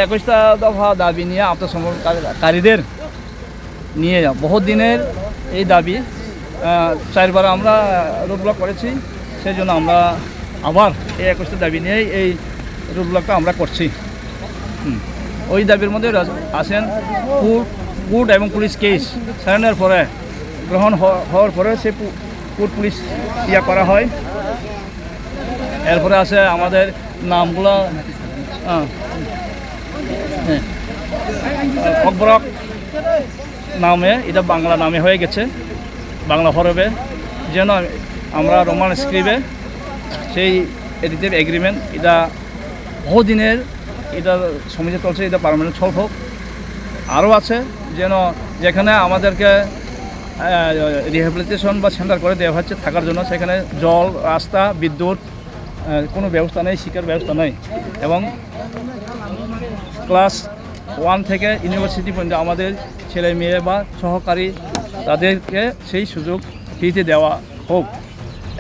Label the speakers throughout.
Speaker 1: 21টা দফা দাবি নিয়ে আত্মসমর্পণকারীদের নিয়ে বহুত দিনের এই দাবি 4বার আমরা রোডব্লক করেছি। সেই জন্য আমরা আবার এই 21টা দাবি নিয়েই এই রোডব্লকটা আমরা করছি। ওই দাবির মধ্যে আছেন কোর্ট এবং পুলিশ কেস সারেন্ডার পরে গ্রহণ হওয়ার পরে সে কোর্ট পুলিশ করা হয়। এরপরে আছে আমাদের নামগুলো অকবরক নামে, এটা বাংলা নামে হয়ে গেছে, বাংলা হরফে যেন আমরা রোমান স্ক্রিপ্টে সেই এডিটিভ এগ্রিমেন্ট এটা বহুদিনের এটা সমিতি চলছে, এটা পার্মানেন্ট সলভ হোক। আরও আছে যেন যেখানে আমাদেরকে রিহ্যাবিলিটেশন বা সেন্টার করে দেওয়া হচ্ছে থাকার জন্য, সেখানে জল, রাস্তা, বিদ্যুৎ কোনো ব্যবস্থা নেই, শিক্ষার ব্যবস্থা নেই। এবং ক্লাস 1 থেকে ইউনিভার্সিটি পর্যন্ত আমাদের ছেলে মেয়ে বা সহকারী তাদেরকে সেই সুযোগ ফ্রিতে দেওয়া হোক।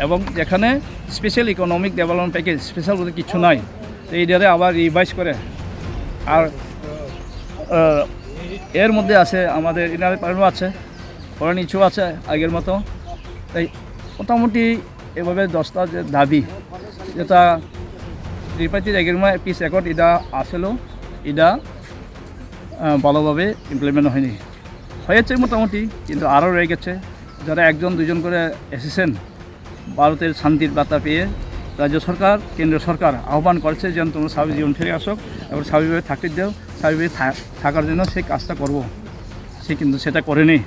Speaker 1: এবং যেখানে special economic development package special বলতে কিছু নাই, এইটারে আবার রিভাইজ করে। আর এর মধ্যে আছে আমাদের ইনার পালনও আছে, ফরেন ইস্যু আছে আগের মতো। তাই মোটামুটি এভাবে 10টা যে দাবি যেটা ত্রিপাঠী এগ্রিমেন্ট পিস রেকর্ড এটা আসলেও এটা ভালোভাবে ইমপ্লিমেন্ট হয়েছে মোটামুটি, কিন্তু আরও রয়ে গেছে। যারা 1-2 করে এসেছেন ভারতের শান্তির বার্তা পেয়ে রাজ্য সরকার, কেন্দ্র সরকার আহ্বান করছে যেন তোমরা স্বাভাবিক জীবন ফিরে আসো এবং স্বাভাবিকভাবে থাকতে দাও, স্বাভাবিকভাবে থাকার জন্য সেই কাজটা করব। সে কিন্তু সেটা করেনি।